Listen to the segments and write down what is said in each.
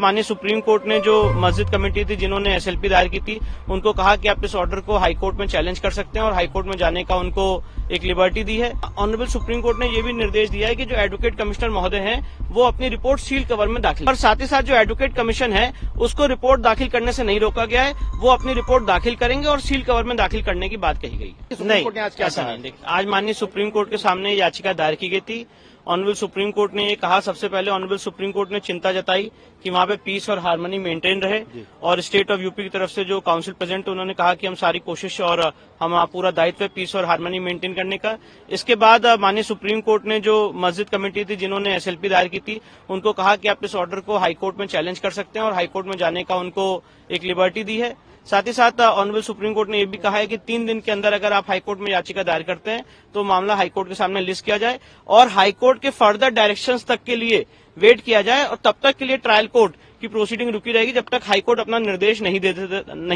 माननीय supreme court ने जो मस्जिद कमेटी थी जिन्होंने एसएलपी दायर की थी उनको कहा कि आप इस ऑर्डर को हाई कोर्ट में चैलेंज कर सकते हैं और हाई कोर्ट में जाने का उनको एक लिबर्टी दी है। ऑनरेबल सुप्रीम कोर्ट ने ये भी निर्देश दिया है कि जो एडवोकेट कमिश्नर महोदय हैं वो अपनी रिपोर्ट सील कवर में दाखिल, और साथ ही साथ जो एडवोकेट कमीशन है उसको रिपोर्ट दाखिल करने से नहीं रोका गया है, वो अपनी रिपोर्ट दाखिल करेंगे और सील कवर में दाखिल करने की बात कही गई है। नहीं, ऐसा नहीं। आज माननीय सुप्रीम कोर्ट के सामने याचिका दायर की गई थी। ऑनरेबल सुप्रीम कोर्ट ने ये कहा, सबसे पहले ऑनरेबल सुप्रीम कोर्ट ने चिंता जताई कि वहां पे पीस और हार्मनी मेंटेन रहे, और स्टेट ऑफ यूपी की तरफ से जो काउंसिल प्रेसिडेंट है उन्होंने कहा कि हम सारी कोशिश और हम पूरा दायित्व है पीस और हार्मनी मेंटेन करने का। इसके बाद माननीय सुप्रीम कोर्ट ने जो मस्जिद कमेटी थी जिन्होंने एसएलपी दायर की थी उनको कहा कि आप इस ऑर्डर को हाई कोर्ट में चैलेंज कर सकते हैं और हाई कोर्ट में जाने का उनको एक लिबर्टी दी है। साथ ही साथ ऑनरेबल सुप्रीम कोर्ट ने यह भी कहा है कि 3 दिन के अंदर अगर आप हाईकोर्ट में याचिका दायर करते हैं तो मामला हाईकोर्ट के सामने लिस्ट किया जाए और हाईकोर्ट के फर्दर डायरेक्शंस तक के लिए वेट किया जाए, और तब तक के लिए ट्रायल कोर्ट की प्रोसीडिंग रुकी रहेगी जब तक हाईकोर्ट अपना निर्देश नहीं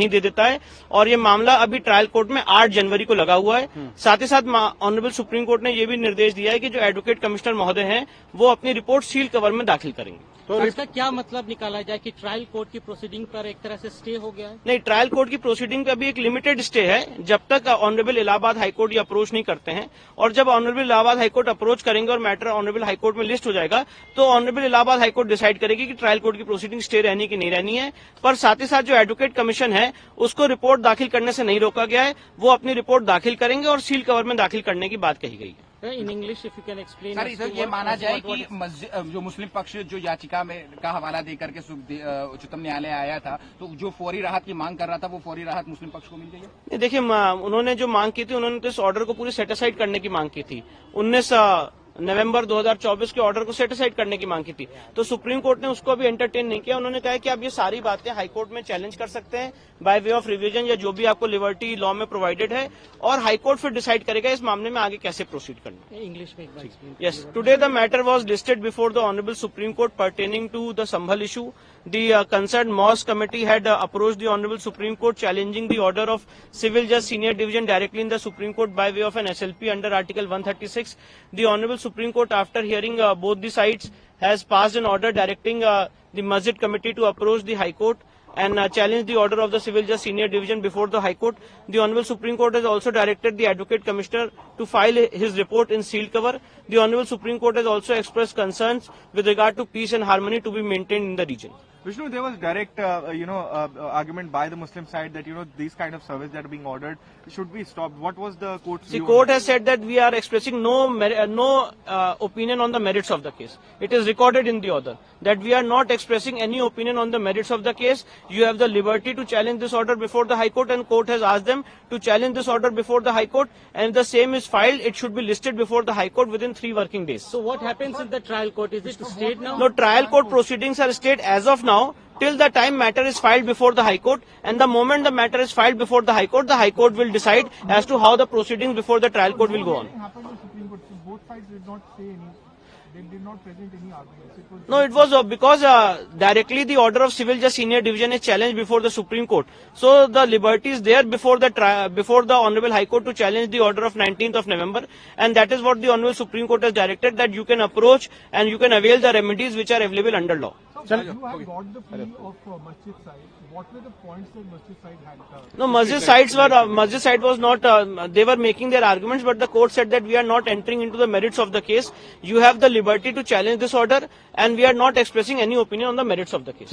दे देता है। और ये मामला अभी ट्रायल कोर्ट में 8 जनवरी को लगा हुआ है। साथ ही साथ ऑनरेबल सुप्रीम कोर्ट ने यह भी निर्देश दिया है कि जो एडवोकेट कमिश्नर महोदय हैं वो अपनी रिपोर्ट सील कवर में दाखिल करेंगे। तो इसका क्या मतलब निकाला जाए कि ट्रायल कोर्ट की प्रोसीडिंग पर एक तरह से स्टे हो गया है? नहीं, ट्रायल कोर्ट की प्रोसीडिंग पे अभी एक लिमिटेड स्टे है जब तक ऑनरेबल इलाहाबाद हाईकोर्ट ये अप्रोच नहीं करते हैं, और जब ऑनरेबल इलाहाबाद हाईकोर्ट अप्रोच करेंगे और मैटर ऑनरेबल हाईकोर्ट में लिस्ट हो जाएगा तो ऑनरेबल इलाहाबाद हाईकोर्ट डिसाइड करेगी कि ट्रायल कोर्ट की प्रोसीडिंग स्टे रहनी की नहीं रहनी है। पर साथ ही साथ जो एडवोकेट कमीशन है उसको रिपोर्ट दाखिल करने से नहीं रोका गया है, वो अपनी रिपोर्ट दाखिल करेंगे और सील कवर में दाखिल करने की बात कही गई है। In English if you can explain. Sir, इसे ये माना जाए कि जो मुस्लिम पक्ष जो याचिका में का हवाला देकर के उच्चतम न्यायालय आया था तो जो फौरी राहत की मांग कर रहा था वो फौरी राहत मुस्लिम पक्ष को मिल गई है? देखिए, उन्होंने जो मांग की थी उन्होंने तो इस ऑर्डर को पूरी सेटिसाइड करने की मांग की थी। 19 नवंबर 2024 के ऑर्डर को सेटिसाइड करने की मांग की थी, तो सुप्रीम कोर्ट ने उसको अभी एंटरटेन नहीं किया। उन्होंने कहा कि आप ये सारी बातें हाईकोर्ट में चैलेंज कर सकते हैं बाय वे ऑफ रिवीजन या जो भी आपको लिबर्टी लॉ में प्रोवाइडेड है, और हाईकोर्ट फिर डिसाइड करेगा इस मामले में आगे कैसे प्रोसीड करना। इंग्लिश में yes, today the matter was listed before the honourable Supreme Court pertaining to the Sambhal issue. The concerned mosque committee had approached the Honorable Supreme Court challenging the order of Civil Judge Senior Division directly in the Supreme Court by way of an SLP under Article 136. The Honorable Supreme Court, after hearing both the sides, has passed an order directing the Masjid Committee to approach the High Court and challenge the order of the Civil Judge Senior Division before the High Court. The Honorable Supreme Court has also directed the Advocate Commissioner to file his report in sealed cover. The Honorable Supreme Court has also expressed concerns with regard to peace and harmony to be maintained in the region. Vishnu, there was direct, argument by the Muslim side that, these kind of surveys that are being ordered should be stopped. What was the court's view? The court has said that we are expressing no opinion on the merits of the case. It is recorded in the order that we are not expressing any opinion on the merits of the case. You have the liberty to challenge this order before the High Court, and court has asked them to challenge this order before the High Court, and if the same is filed, it should be listed before the High Court within 3 working days. So what happens in the trial court? Is it stayed now? No, trial court proceedings are stayed as of now till the time matter is filed before the High Court, and the moment the matter is filed before the High Court will decide as to how the proceedings before the trial court will go on. Both sides did not say any. They did not present any arguments. No, it was because directly the order of Civil Judge Senior Division is challenged before the Supreme Court. So the liberty is there before the Honorable High Court to challenge the order of 19th of November, and that is what the Honorable Supreme Court has directed, that you can approach and you can avail the remedies which are available under law. So you have got the plea of Masjid side. What were the points that Masjid side had? No, Masjid side was not, they were making their arguments, but the court said that we are not entering into the merits of the case. You have the liberty to challenge this order, and we are not expressing any opinion on the merits of the case.